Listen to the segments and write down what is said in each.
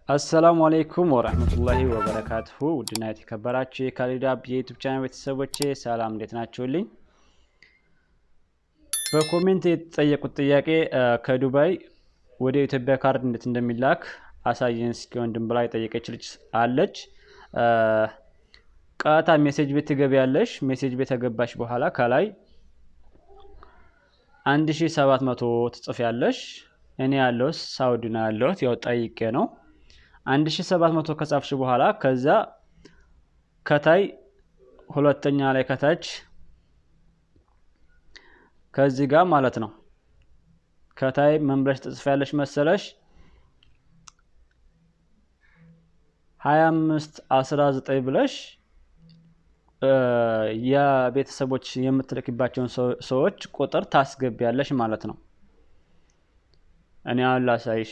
አሰላሙ አለይኩም ወራህመቱላሂ ወበረካቱሁ ውድና የተከበራችሁ የካሊድ አብ የዩቲዩብ ቻናል ቤተሰቦቼ ሰላም እንዴት ናችሁልኝ? በኮሜንት የተጠየቁት ጥያቄ ከዱባይ ወደ ኢትዮጵያ ካርድ እንዴት እንደሚላክ አሳየን እስኪ ወንድም ብላ የጠየቀች ልጅ አለች። ቀጥታ ሜሴጅ ቤት ትገቢያለሽ። ሜሴጅ ቤት ተገባሽ በኋላ ከላይ 1700 ትጽፊያለሽ። እኔ ያለው ሳውዲ ነው ያለሁት፣ ያው ጠይቄ ነው 1700 ከጻፍሽ በኋላ ከዛ ከታይ ሁለተኛ ላይ ከታች ከዚህ ጋር ማለት ነው ከታይ ምን ብለሽ ትጽፊያለሽ መሰለሽ 2519 ብለሽ የቤተሰቦች የምትልክባቸውን ሰዎች ቁጥር ታስገቢያለሽ ማለት ነው። እኔ አላሳይሽ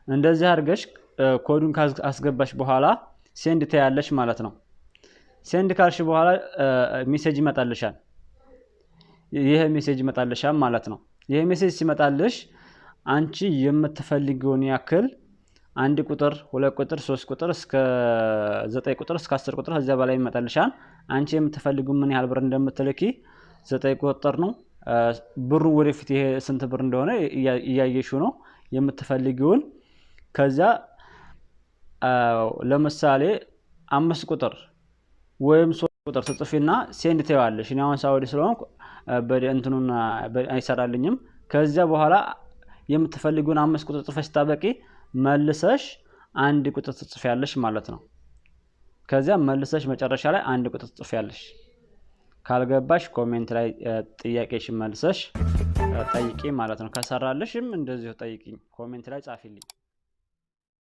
እንደዚህ አድርገሽ ኮዱን ካስገባሽ በኋላ ሴንድ ታያለሽ ማለት ነው። ሴንድ ካልሽ በኋላ ሜሴጅ ይመጣልሻል። ይሄ ሜሴጅ ይመጣልሻል ማለት ነው። ይሄ ሜሴጅ ሲመጣልሽ አንቺ የምትፈልጊውን ያክል 1 ቁጥር 2 ቁጥር 3 ቁጥር እስከ 9 ቁጥር እስከ 10 ቁጥር ከዛ በላይ ይመጣልሻል። አንቺ የምትፈልጊው ምን ያህል ብር እንደምትልኪ 9 ቁጥር ነው ብሩ ወደፊት ይሄ ስንት ብር እንደሆነ እያየሽው ነው የምትፈልጊውን። ከዛ ለምሳሌ 5 ቁጥር ወይም 3 ቁጥር ትጽፊና ሴንድ ትይዋለሽ። እኔ አሁን ሳውዲ ስለሆንኩ በእንትኑና አይሰራልኝም። ከዛ በኋላ የምትፈልጊውን 5 ቁጥር ጽፈሽ ታበቂ መልሰሽ 1 ቁጥር ትጽፊያለሽ ማለት ነው። ከዛ መልሰሽ መጨረሻ ላይ 1 ቁጥር ትጽፊያለሽ። ካልገባሽ ኮሜንት ላይ ጥያቄሽን መልሰሽ ጠይቂ ማለት ነው። ከሰራልሽም እንደዚሁ ጠይቂኝ፣ ኮሜንት ላይ ጻፊልኝ።